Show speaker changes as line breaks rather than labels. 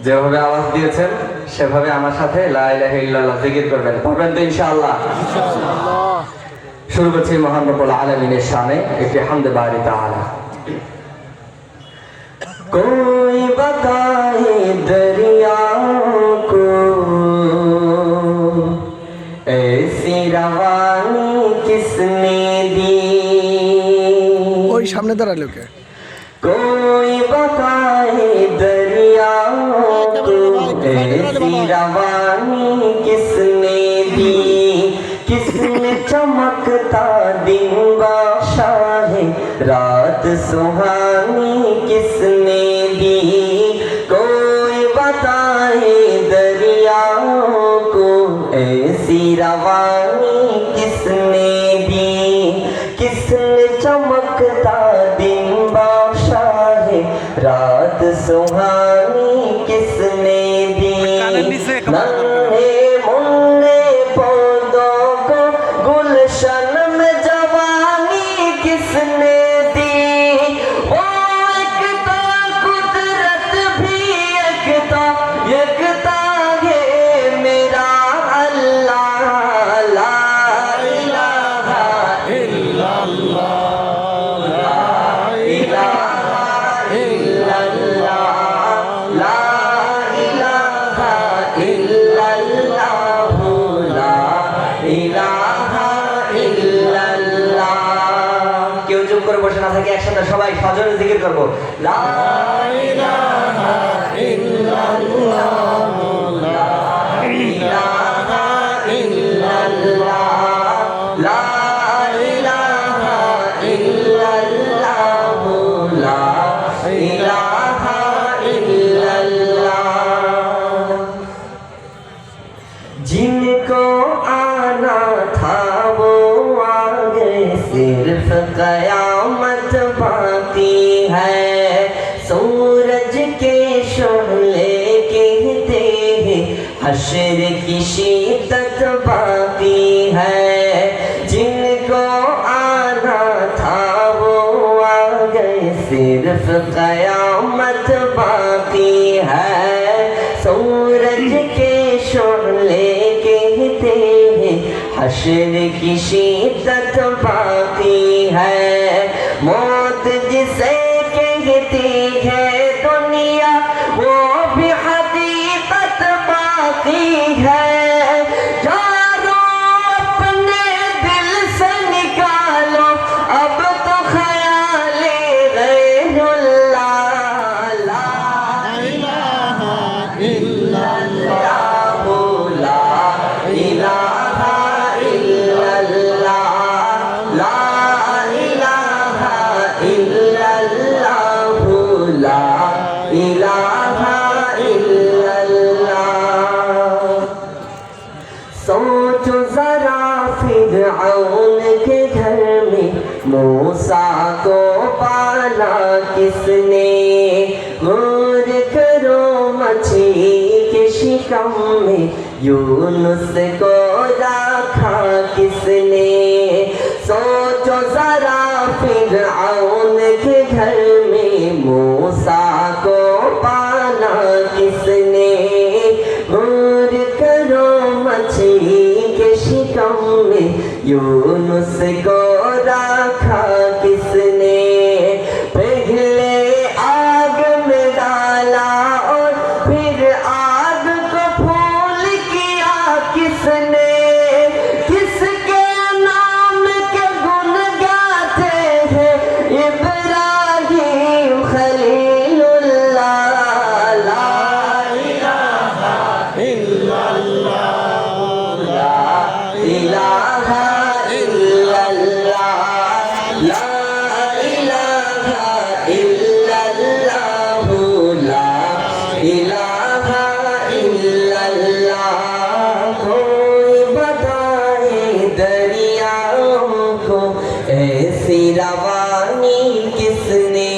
যেভাবে আওয়াজ দিয়েছেন সেভাবে আমার সাথে লা ইলাহা ইল্লাল্লাহ জিকির করবেন, পারবেন তো ইনশাআল্লাহ? শুরু করছি মহান রব্বুল আলামিনের শানে একটি হামদে বারি তাআলা। कोई बताए दरिया को ऐसी रवानी किसने दी,
ওই সামনে দাঁড়ালো কে?
कोई बताए दरिया को ऐसी रवानी किसने दी, किसने चमकता दिन बादशाहे रात सुहानी किसने दी, कोई बताए दरिया को ऐसी रवानी किसने दी, किसने चमकता दिन बादशाहे रात सुहानी किसने दी, नन्हे मुन्ने पौधों को गुलशन में जवानी किसने दी, वो एकता कुदरत भी एकता है मेरा अल्लाह, ला इलाहा इल्लल्लाह, ला इलाहा इल्लल्लाह, ला इलाहा इल्लल्लाह, ला इलाहा ইল্লাল্লাহ। কেউ চুপ করে বসে না থাকে, একসাথে সবাই সজোরে জিকির করব, লা ইলাহা ইল্লাল্লাহ, লা ইলাহা ইল্লাল্লাহ, লা ইলাহা ইল্লাল্লাহ, লা ইলাহা ইল্লাল্লাহ। जिनको आना था वो आ गए, सिर्फ कयामत बाकी है, सूरज के शोले कहते हैं हश्र की शिद्दत बाकी है, जिनको आना था वो आ गए, सिर्फ कयामत बाकी है, सूरज के शोले कहते हैं हश्र की शिद्दत बाकी है, मौत जिसे कहती है दुनिया वो भी हकीकत बाकी है, यारो अपने दिल से निकालो अब तो ख्याले गैरुल्लाह, ला इलाहा इल्लल्लाह, ला इलाहा इल्लल्लाह, ला इलाहा इल्लल्लाह, ला इलाहा इल्लल्लाह। सोचो जरा फिरऔन के घर में मूसा को पाला किसने, गौर करो मछली के शिकम में यूनुस को रखा किसने, सोचो जरा फिरऔन के घर में मूसा को पाला किसने, गौर करो मछली के शिकम में यूनुस को रखा किसने, पहले आग में डाला और फिर आग को फूल किया किसने, किसके नाम के गुण गाते हैं इब्राहिम खलीलुल्लाह, ला इलाहा इल्लल्लाह, ला इलाहा इल्लल्लाह, ला इलाहा इल्लल्लाह, ला इलाहा इल्लल्लाह। कोई बताए दरियाओं को ऐसी रवानी किसने